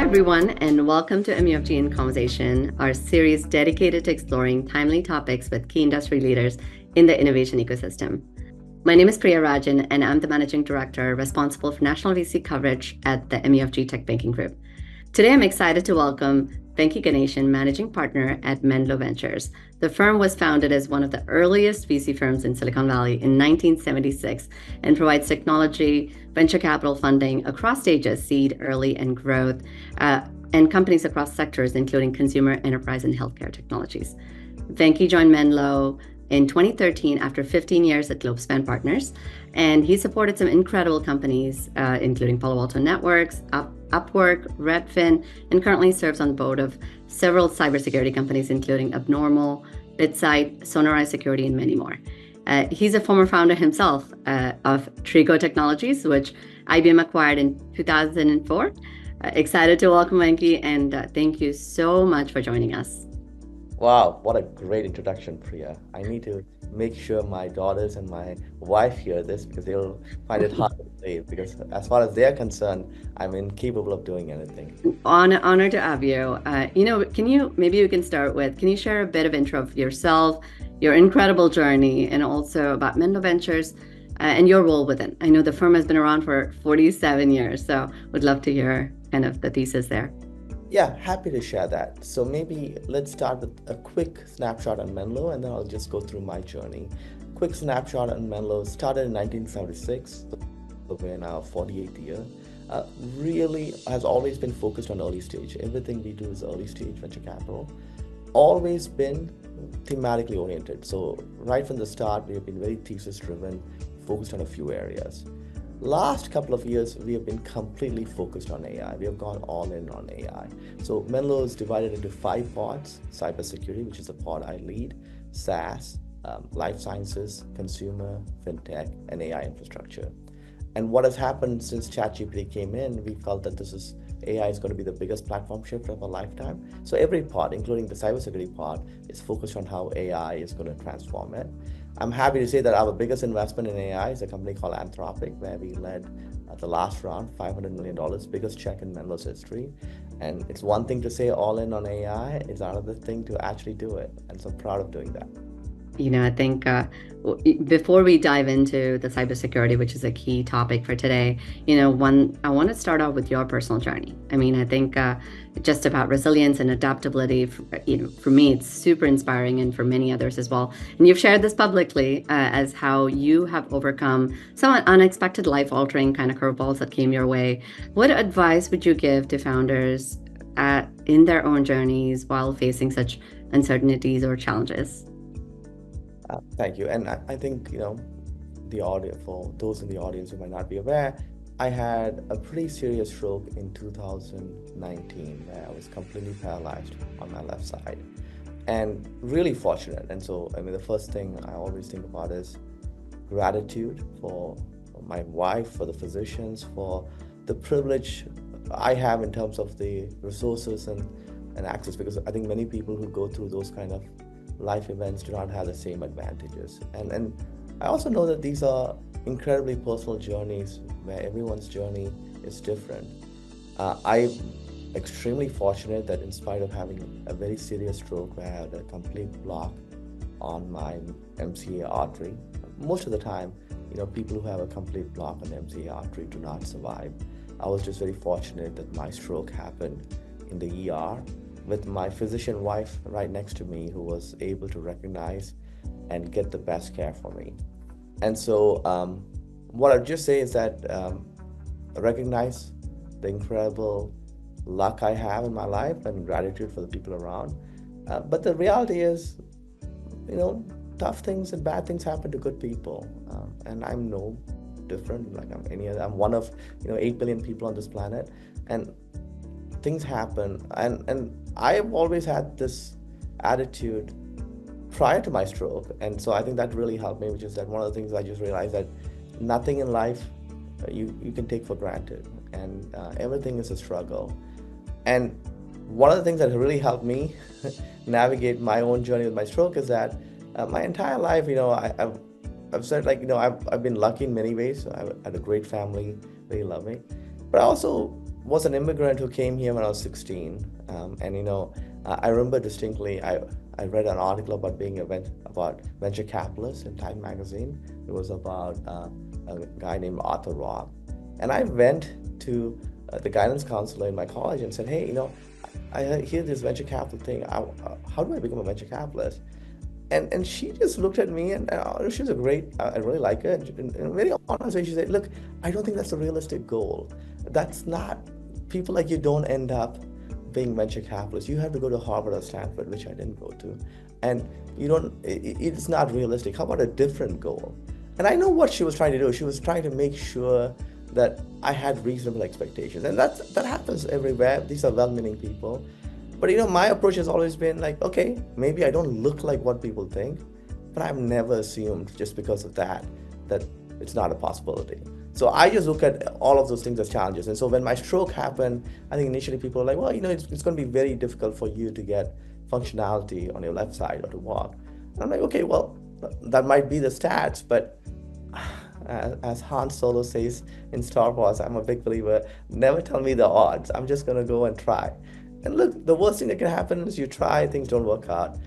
everyone, and welcome to MUFG in Conversation, our series dedicated to exploring timely topics with key industry leaders in the innovation ecosystem. My name is Priya Rajan, and I'm the Managing Director responsible for national VC coverage at the MUFG Tech Banking Group. Today, I'm excited to welcome Venki Ganeshan, Managing Partner at Menlo Ventures. The firm was founded as one of the earliest VC firms in Silicon Valley in 1976 and provides technology, venture capital funding across stages, seed, early, and growth, and companies across sectors, including consumer, enterprise, and healthcare technologies. Venki joined Menlo in 2013 after 15 years at Globespan Partners, and he supported some incredible companies, including Palo Alto Networks, Upwork, Redfin, and currently serves on the board of several cybersecurity companies, including Abnormal, BitSight, Sonorai Security, and many more. He's a former founder himself of Trigo Technologies, which IBM acquired in 2004. Excited to welcome Venki, and thank you so much for joining us. Wow, what a great introduction, Priya. I need to make sure my daughters and my wife hear this because they'll find it hard to believe. Because as far as they're concerned, I'm incapable of doing anything. Honor to have you. Maybe you can start with, can you share a bit of intro of yourself, your incredible journey, and also about Menlo Ventures and your role within? I know the firm has been around for 47 years, so would love to hear kind of the thesis there. Yeah, happy to share that. So maybe let's start with a quick snapshot on Menlo, and then I'll just go through my journey. Quick snapshot on Menlo started in 1976, so we're in our 48th year. Really has always been focused on early stage. Everything we do is early stage venture capital. Always been thematically oriented. So right from the start, we have been very thesis driven, focused on a few areas. Last couple of years, we have been completely focused on AI. We have gone all in on AI. So Menlo is divided into 5 pods: cybersecurity, which is the pod I lead, SaaS, life sciences, consumer, fintech, and AI infrastructure. And what has happened since ChatGPT came in, we felt that AI is going to be the biggest platform shift of our lifetime. So every pod, including the cybersecurity pod, is focused on how AI is going to transform it. I'm happy to say that our biggest investment in AI is a company called Anthropic, where we led the last round, $500 million, biggest check in Menlo's history. And it's one thing to say all in on AI, it's another thing to actually do it. And so proud of doing that. I think before we dive into the cybersecurity, which is a key topic for today, I want to start off with your personal journey. I think just about resilience and adaptability, for me, it's super inspiring, and for many others as well. And you've shared this publicly as how you have overcome some unexpected life-altering kind of curveballs that came your way. What advice would you give to founders in their own journeys while facing such uncertainties or challenges? Thank you. And I think, the audience, for those in the audience who might not be aware, I had a pretty serious stroke in 2019 where I was completely paralyzed on my left side and really fortunate. And so, the first thing I always think about is gratitude for my wife, for the physicians, for the privilege I have in terms of the resources and access, because I think many people who go through those kind of life events do not have the same advantages. And I also know that these are incredibly personal journeys where everyone's journey is different. I'm extremely fortunate that in spite of having a very serious stroke where I had a complete block on my MCA artery, most of the time, people who have a complete block on the MCA artery do not survive. I was just very fortunate that my stroke happened in the ER with my physician wife right next to me, who was able to recognize and get the best care for me. And so what I'd just say is that recognize the incredible luck I have in my life and gratitude for the people around. But the reality is, tough things and bad things happen to good people. And I'm no different. Like I'm any other. I'm one of 8 billion people on this planet, and things happen. And I have always had this attitude prior to my stroke, and so I think that really helped me, which is that one of the things I just realized that nothing in life you can take for granted, and everything is a struggle. And one of the things that really helped me navigate my own journey with my stroke is that my entire life, I've said, I've been lucky in many ways. I had a great family, very loving, but I also was an immigrant who came here when I was 16. And I remember distinctly, I read an article about being about venture capitalists in Time magazine. It was about a guy named Arthur Rock. And I went to the guidance counselor in my college and said, hey, I hear this venture capital thing. How do I become a venture capitalist? And she just looked at me, and she's a great, I really like her. And very honestly, she said, look, I don't think that's a realistic goal. That's not, people like you don't end up being venture capitalists. You have to go to Harvard or Stanford, which I didn't go to. And you don't, it's not realistic. How about a different goal? And I know what she was trying to do. She was trying to make sure that I had reasonable expectations. And that happens everywhere. These are well-meaning people. But my approach has always been like, okay, maybe I don't look like what people think, but I've never assumed just because of that it's not a possibility. So I just look at all of those things as challenges. And so when my stroke happened, I think initially people were like, well, it's going to be very difficult for you to get functionality on your left side or to walk. And I'm like, okay, well, that might be the stats, but as Han Solo says in Star Wars, I'm a big believer, never tell me the odds. I'm just going to go and try. And look, the worst thing that can happen is you try, things don't work out.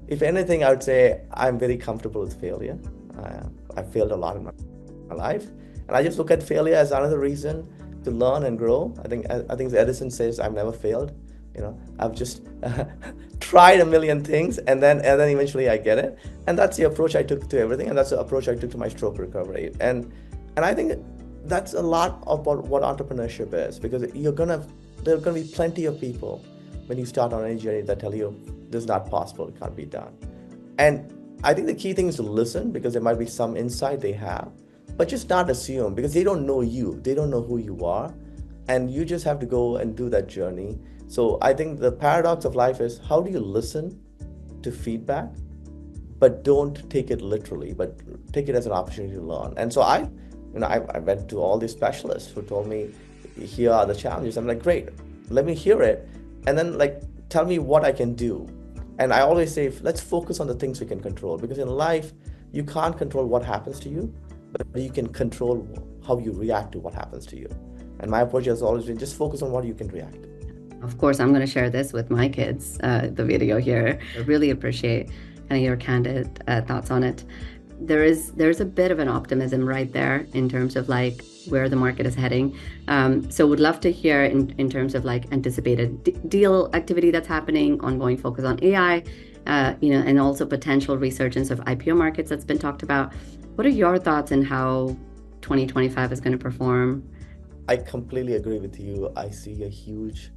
If anything, I would say I'm very comfortable with failure. I've failed a lot in my life. And I just look at failure as another reason to learn and grow. I think Edison says, I've never failed. I've just tried a million things, and then eventually I get it. And that's the approach I took to everything. And that's the approach I took to my stroke recovery. And I think that's a lot about what entrepreneurship is, because there are going to be plenty of people when you start on any journey that tell you this is not possible, it can't be done. And I think the key thing is to listen, because there might be some insight they have, but just not assume, because they don't know you, they don't know who you are, and you just have to go and do that journey. So I think the paradox of life is, how do you listen to feedback, but don't take it literally, but take it as an opportunity to learn. And so I went to all these specialists who told me, here are the challenges. I'm like, great, let me hear it, and then tell me what I can do. And I always say, let's focus on the things we can control, because in life you can't control what happens to you, but you can control how you react to what happens to you. And my approach has always been, just focus on what you can react. Of course, I'm going to share this with my kids, the video here. I really appreciate kind of your candid thoughts on it. There's a bit of an optimism right there in terms of where the market is heading. So would love to hear in terms of anticipated deal activity that's happening, ongoing focus on AI, and also potential resurgence of IPO markets that's been talked about. What are your thoughts on how 2025 is going to perform? I completely agree with you. I see a huge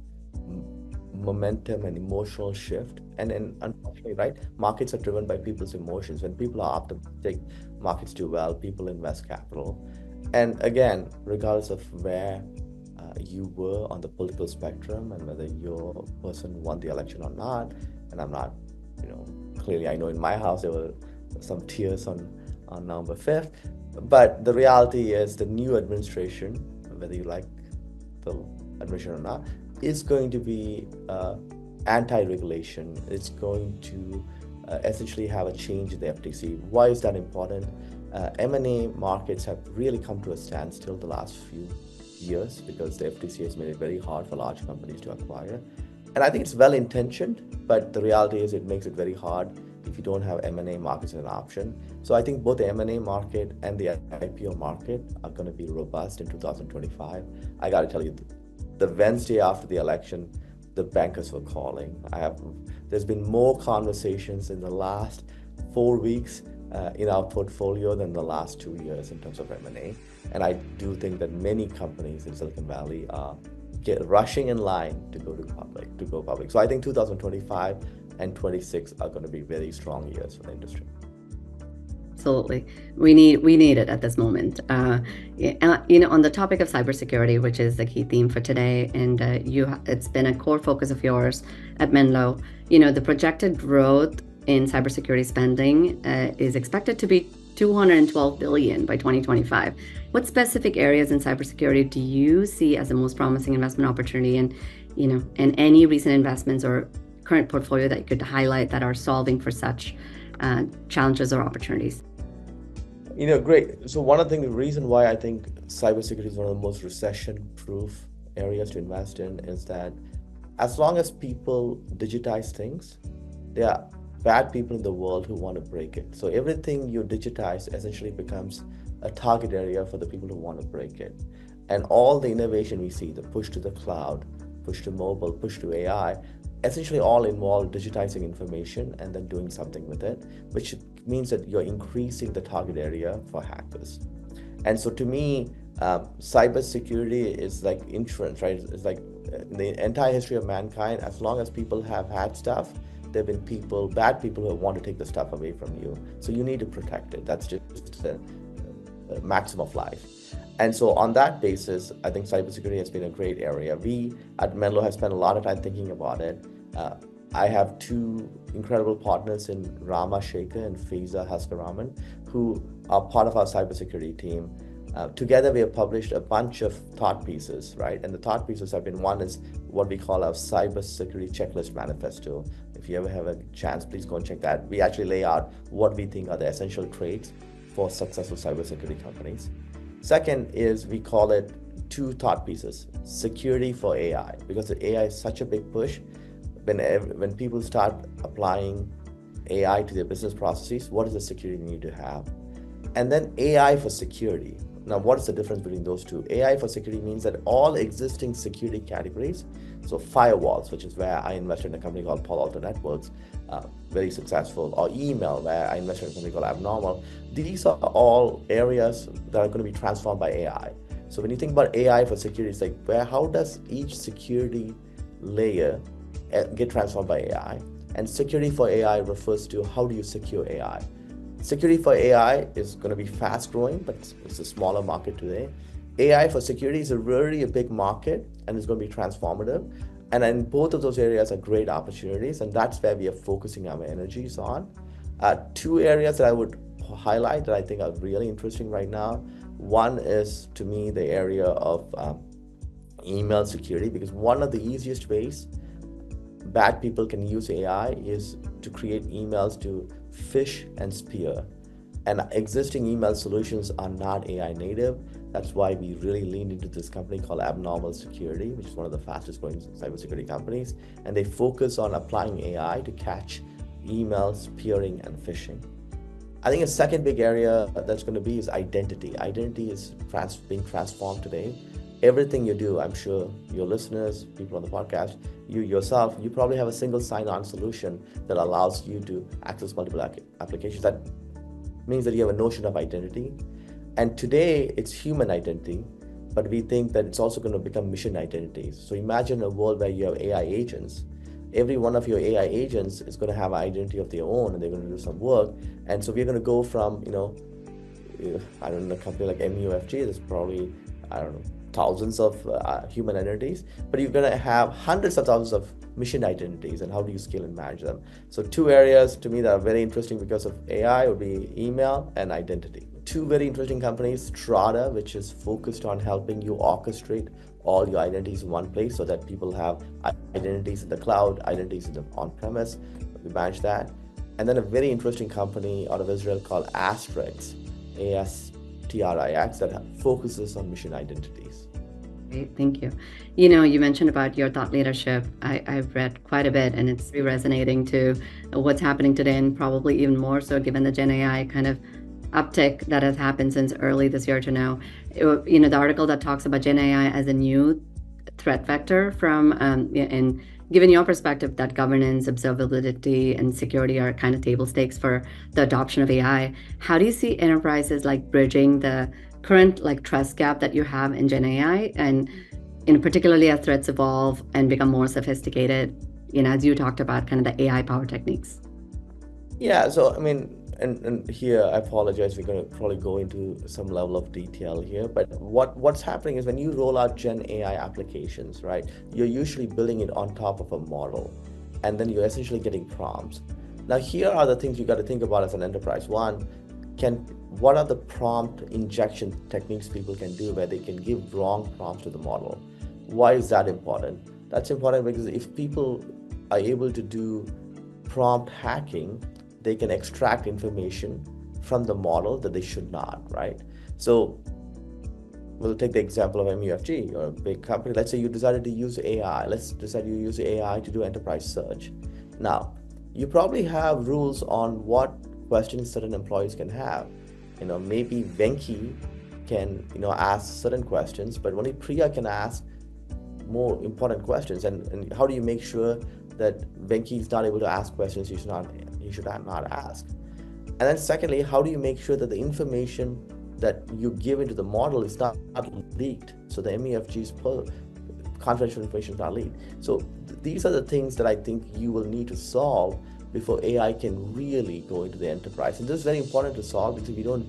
momentum and emotional shift, and unfortunately, right, markets are driven by people's emotions. When people are optimistic, markets do well, people invest capital. And again, regardless of where you were on the political spectrum and whether your person won the election or not, and I'm not, clearly I know in my house there were some tears on November 5th, but the reality is the new administration, whether you like the administration or not, is going to be anti-regulation. It's going to essentially have a change in the FTC. Why is that important? M&A markets have really come to a standstill the last few years because the FTC has made it very hard for large companies to acquire. And I think it's well-intentioned, but the reality is it makes it very hard if you don't have M&A markets as an option. So I think both the M&A market and the IPO market are going to be robust in 2025. I got to tell you, the Wednesday after the election, the bankers were calling. There's been more conversations in the last 4 weeks in our portfolio than the last 2 years in terms of M&A. And I do think that many companies in Silicon Valley are rushing in line to go public. So I think 2025 and 26 are going to be very strong years for the industry. Absolutely. We need it at this moment. On the topic of cybersecurity, which is the key theme for today, and it's been a core focus of yours at Menlo. The projected growth in cybersecurity spending is expected to be 212 billion by 2025. What specific areas in cybersecurity do you see as the most promising investment opportunity, and any recent investments or current portfolio that you could highlight that are solving for such challenges or opportunities? Great. So one of the reason why I think cybersecurity is one of the most recession-proof areas to invest in is that as long as people digitize things, there are bad people in the world who want to break it. So everything you digitize essentially becomes a target area for the people who want to break it. And all the innovation we see, the push to the cloud, push to mobile, push to AI, essentially all involve digitizing information and then doing something with it, which means that you're increasing the target area for hackers. And so to me, cybersecurity is like insurance, right? It's like in the entire history of mankind, as long as people have had stuff, there have been people, bad people who want to take the stuff away from you. So you need to protect it. That's just a maxim of life. And so on that basis, I think cybersecurity has been a great area. We at Menlo have spent a lot of time thinking about it. I have two incredible partners in Rama Shekhar and Fiza Haskaraman, who are part of our cybersecurity team. Together, we have published a bunch of thought pieces, right? And the thought pieces have been one is what we call our cybersecurity checklist manifesto. If you ever have a chance, please go and check that. We actually lay out what we think are the essential traits for successful cybersecurity companies. Second is we call it two thought pieces: security for AI, because the AI is such a big push. When people start applying AI to their business processes, what is the security you need to have? And then AI for security. Now, what is the difference between those two? AI for security means that all existing security categories, so firewalls, which is where I invested in a company called Palo Alto Networks, very successful, or email, where I invested in a company called Abnormal, these are all areas that are going to be transformed by AI. So when you think about AI for security, it's like, how does each security layer get transformed by AI? And security for AI refers to how do you secure AI? Security for AI is going to be fast growing, but it's a smaller market today. AI for security is really a big market and it's going to be transformative. And in both of those areas are great opportunities, and that's where we are focusing our energies on. Two areas that I would highlight that I think are really interesting right now. One is, to me, the area of email security, because one of the easiest ways bad people can use AI is to create emails to phish and spear. And existing email solutions are not AI native. That's why we really leaned into this company called Abnormal Security, which is one of the fastest growing cybersecurity companies. And they focus on applying AI to catch email spearing and phishing. I think a second big area that's going to be is identity. Identity is being transformed today. Everything you do, I'm sure your listeners, people on the podcast, you yourself, you probably have a single sign-on solution that allows you to access multiple applications. That means that you have a notion of identity. And today it's human identity, but we think that it's also going to become mission identities. So imagine a world where you have AI agents. Every one of your AI agents is going to have an identity of their own, and they're going to do some work. And so we're going to go from, I don't know, a company like MUFG, there's probably, I don't know, thousands of human identities, but you're going to have hundreds of thousands of mission identities, and how do you scale and manage them? So two areas to me that are very interesting because of AI would be email and identity. Two very interesting companies, Strata, which is focused on helping you orchestrate all your identities in one place so that people have identities in the cloud, identities in the on-premise. We manage that. And then a very interesting company out of Israel called Astrix, ASTRIX, that focuses on mission identities. Great, thank you. You mentioned about your thought leadership. I've read quite a bit, and it's resonating to what's happening today, and probably even more so given the Gen AI kind of uptick that has happened since early this year to now. The article that talks about Gen AI as a new threat vector from, and given your perspective that governance, observability, and security are kind of table stakes for the adoption of AI, how do you see enterprises like bridging the current trust gap that you have in Gen AI, and particularly as threats evolve and become more sophisticated, as you talked about kind of the AI power techniques? Yeah, so I mean, and here I apologize, we're going to probably go into some level of detail here, but what's happening is when you roll out Gen AI applications, right, you're usually building it on top of a model, and then you're essentially getting prompts. Now here are the things you got to think about as an enterprise. One, what are the prompt injection techniques people can do where they can give wrong prompts to the model? Why is that important? That's important because if people are able to do prompt hacking, they can extract information from the model that they should not, right? So We'll take the example of MUFG. You're a big company. Let's say you decided to use AI. Let's decide you use AI to do enterprise search. Now, you probably have rules on what questions certain employees can have. Maybe Venki can, ask certain questions, but only Priya can ask more important questions. And how do you make sure that Venki is not able to ask questions he should not ask? And then secondly, how do you make sure that the information that you give into the model is not leaked? So the MUFG's confidential information is not leaked. So these are the things that I think you will need to solve before AI can really go into the enterprise. And this is very important to solve, because if you don't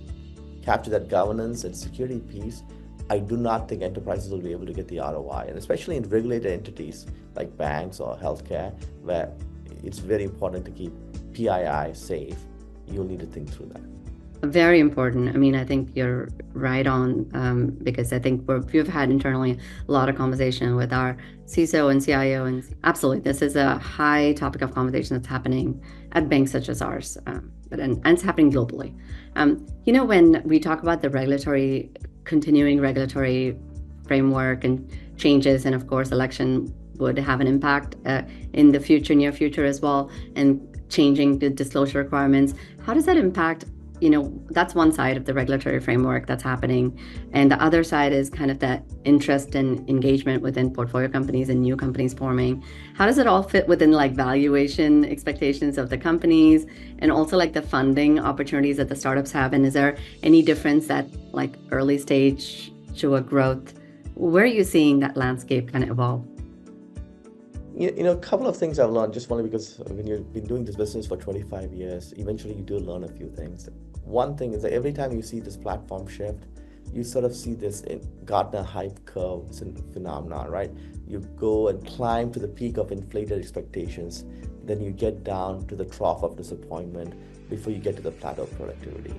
capture that governance and security piece, I do not think enterprises will be able to get the ROI. And especially in regulated entities like banks or healthcare, where it's very important to keep PII safe, you'll need to think through that. Very important. I mean, I think you're right on, because I think we've had internally a lot of conversation with our CISO and CIO, and absolutely, this is a high topic of conversation that's happening at banks such as ours, and it's happening globally. When we talk about the continuing regulatory framework and changes, and of course, election would have an impact in the near future as well, and changing the disclosure requirements. How does that impact? That's one side of the regulatory framework that's happening. And the other side is kind of that interest and engagement within portfolio companies and new companies forming. How does it all fit within like valuation expectations of the companies, and also like the funding opportunities that the startups have? And is there any difference at like early stage to a growth? Where are you seeing that landscape kind of evolve? A couple of things I've learned, just only because when you've been doing this business for 25 years, eventually you do learn a few things. One thing is that every time you see this platform shift, you sort of see this Gartner hype curve phenomenon, right? You go and climb to the peak of inflated expectations, then you get down to the trough of disappointment before you get to the plateau of productivity.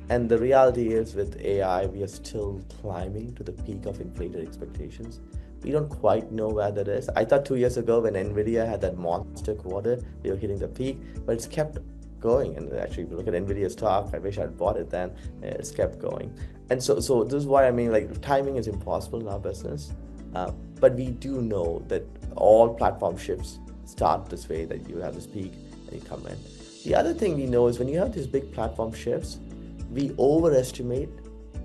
And the reality is, with AI, we are still climbing to the peak of inflated expectations. We don't quite know where that is. I thought 2 years ago, when Nvidia had that monster quarter, they were hitting the peak, but it's kept going. And actually, if you look at Nvidia's stock, I wish I'd bought it then. It's kept going. And so this is why I mean, like, timing is impossible in our business. But we do know that all platform shifts start this way, that you have this peak and you come in. The other thing we know is when you have these big platform shifts, we overestimate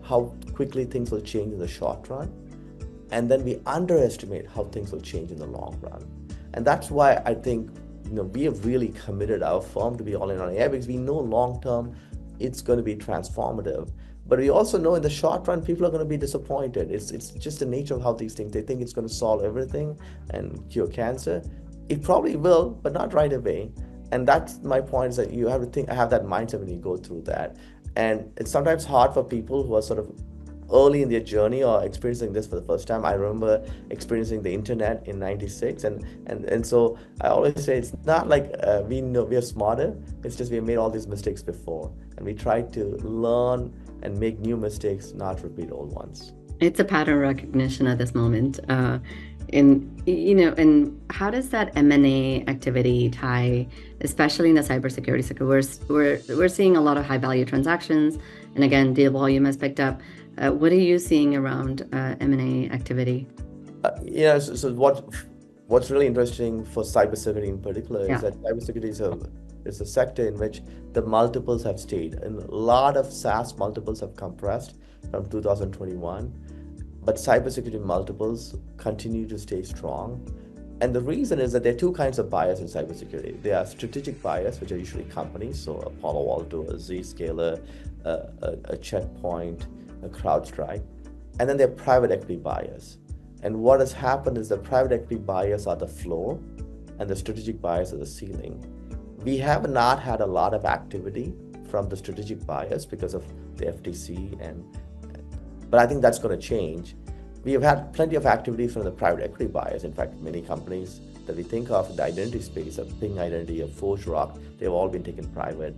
how quickly things will change in the short run. And then we underestimate how things will change in the long run. And that's why I think we have really committed our firm to be all in on AI, because we know long term it's going to be transformative. But we also know in the short run, people are going to be disappointed. It's just the nature of how these things, they think it's going to solve everything and cure cancer. It probably will, but not right away. And that's my point, is that you have to have that mindset when you go through that. And it's sometimes hard for people who are sort of early in their journey or experiencing this for the first time. I remember experiencing the internet in '96, and so I always say it's not like we know we are smarter. It's just we have made all these mistakes before, and we try to learn and make new mistakes, not repeat old ones. It's a pattern recognition at this moment. And how does that M&A activity tie, especially in the cybersecurity sector? We're seeing a lot of high value transactions, and again, deal volume has picked up. What are you seeing around M&A activity? So what's really interesting for cybersecurity in particular is that cybersecurity is a sector in which the multiples have stayed, and a lot of SaaS multiples have compressed from 2021, but cybersecurity multiples continue to stay strong. And the reason is that there are two kinds of buyers in cybersecurity. There are strategic buyers, which are usually companies, so a Palo Alto, a Zscaler, a Checkpoint, a CrowdStrike. And then there are private equity buyers. And what has happened is the private equity buyers are the floor and the strategic buyers are the ceiling. We have not had a lot of activity from the strategic buyers because of the FTC, but I think that's going to change. We have had plenty of activity from the private equity buyers. In fact, many companies that we think of in the identity space, of Ping Identity, of ForgeRock, they've all been taken private.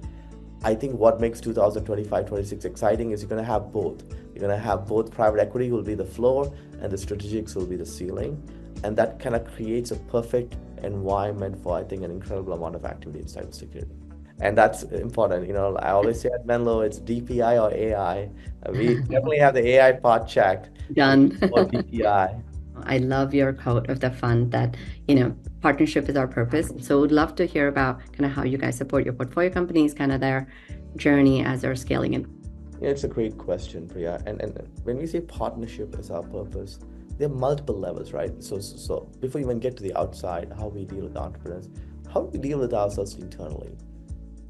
I think what makes 2025-26 exciting is you're going to have both. You're going to have both private equity will be the floor and the strategics will be the ceiling. And that kind of creates a perfect environment for, I think, an incredible amount of activity in cybersecurity. And that's important. I always say at Menlo, it's DPI or AI. We definitely have the AI part checked, and Done. it's more DPI. I love your quote of the fund that, partnership is our purpose. So would love to hear about kind of how you guys support your portfolio companies, kind of their journey as they're scaling in. Yeah, it's a great question, Priya. And when we say partnership is our purpose, there are multiple levels, right? So before you even get to the outside, how we deal with entrepreneurs, how we deal with ourselves internally.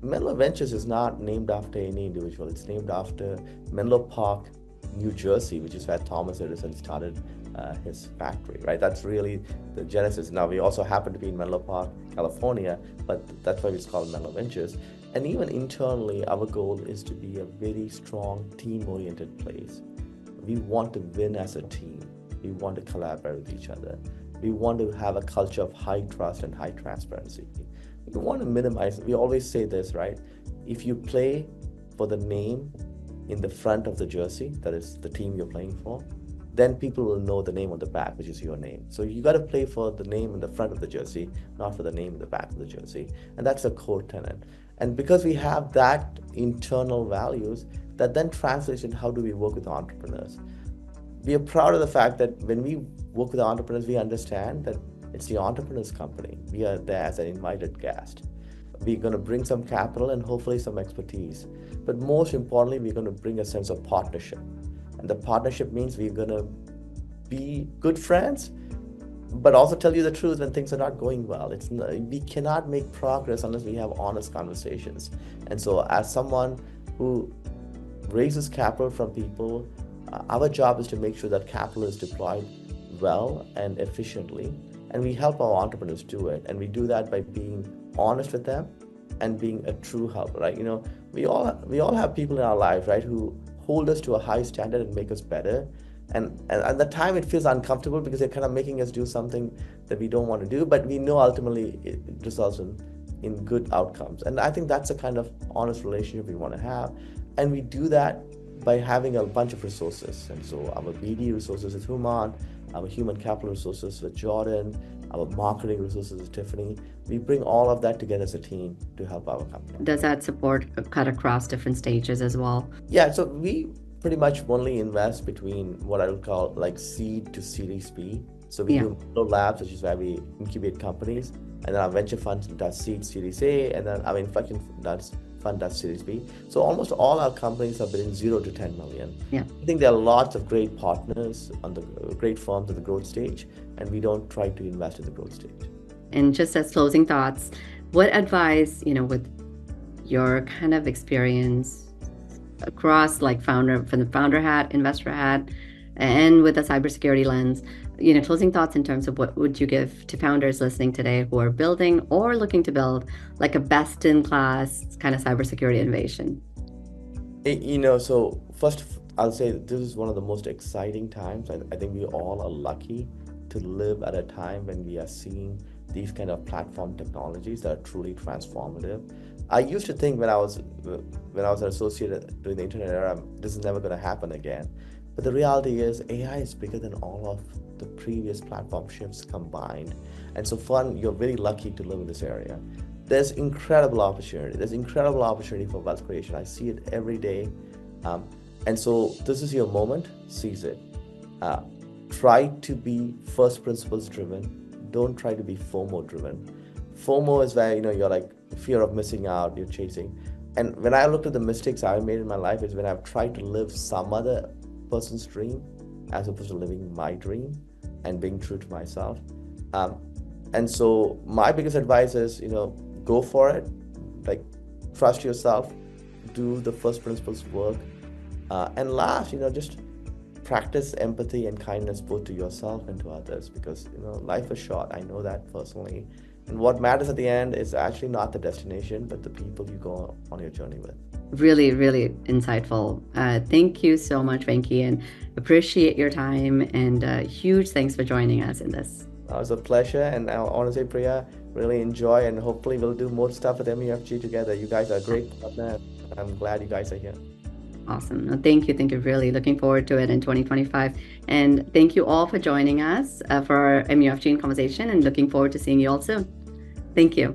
Menlo Ventures is not named after any individual. It's named after Menlo Park, New Jersey, which is where Thomas Edison started his factory, right? That's really the genesis. Now, we also happen to be in Menlo Park, California, but that's why it's called Menlo Ventures. And even internally, our goal is to be a very strong team-oriented place. We want to win as a team. We want to collaborate with each other. We want to have a culture of high trust and high transparency. We want to minimize, we always say this, right? If you play for the name in the front of the jersey, that is the team you're playing for, then people will know the name on the back, which is your name. So you got to play for the name in the front of the jersey, not for the name in the back of the jersey. And that's a core tenet. And because we have that internal values, that then translates into how do we work with entrepreneurs. We are proud of the fact that when we work with entrepreneurs, we understand that it's the entrepreneur's company. We are there as an invited guest. We're going to bring some capital and hopefully some expertise. But most importantly, we're going to bring a sense of partnership. And the partnership means we're going to be good friends, but also tell you the truth when things are not going well. We cannot make progress unless we have honest conversations. And so as someone who raises capital from people, our job is to make sure that capital is deployed well and efficiently. And we help our entrepreneurs do it. And we do that by being honest with them and being a true helper, right? We all have people in our lives, right, who hold us to a high standard and make us better. And at the time it feels uncomfortable because they're kind of making us do something that we don't want to do, but we know ultimately it results in good outcomes. And I think that's a kind of honest relationship we want to have. And we do that by having a bunch of resources. And so our BD resources is Human, our human capital resources with Jordan, our marketing resources with Tiffany. We bring all of that together as a team to help our company. Does that support cut across different stages as well? Yeah, so we pretty much only invest between what I would call like seed to Series B. So we do labs, which is where we incubate companies, and then our venture fund does seed, Series A, and then our inflection fund does Series B. So almost all our companies are between 0 to 10 million. Yeah. I think there are lots of great partners on the great firms at the growth stage, and we don't try to invest in the growth stage. And just as closing thoughts, what advice, with your kind of experience across like from the founder hat, investor hat, and with a cybersecurity lens, closing thoughts in terms of what would you give to founders listening today who are building or looking to build like a best in class kind of cybersecurity innovation? So first I'll say this is one of the most exciting times. I think we all are lucky to live at a time when we are seeing these kind of platform technologies that are truly transformative. I used to think when I was an associate during the internet era, this is never going to happen again. But the reality is AI is bigger than all of the previous platform shifts combined. And so you're very lucky to live in this area. There's incredible opportunity. There's incredible opportunity for wealth creation. I see it every day. And so this is your moment, seize it. Try to be first principles driven. Don't try to be FOMO driven. FOMO is where, you're like fear of missing out, you're chasing. And when I looked at the mistakes I've made in my life is when I've tried to live some other person's dream as opposed to living my dream and being true to myself. And so my biggest advice is, go for it, like trust yourself, do the first principles work. And last, just practice empathy and kindness both to yourself and to others, because life is short. I know that personally. And what matters at the end is actually not the destination, but the people you go on your journey with. Really, really insightful. Thank you so much, Venki, and appreciate your time, and huge thanks for joining us in this. It was a pleasure, and I want to say, Priya, really enjoy, and hopefully we'll do more stuff with MUFG together. You guys are a great partner. I'm glad you guys are here. Awesome. No, thank you. Really looking forward to it in 2025. And thank you all for joining us for our MUFG in Conversation, and looking forward to seeing you all soon. Thank you.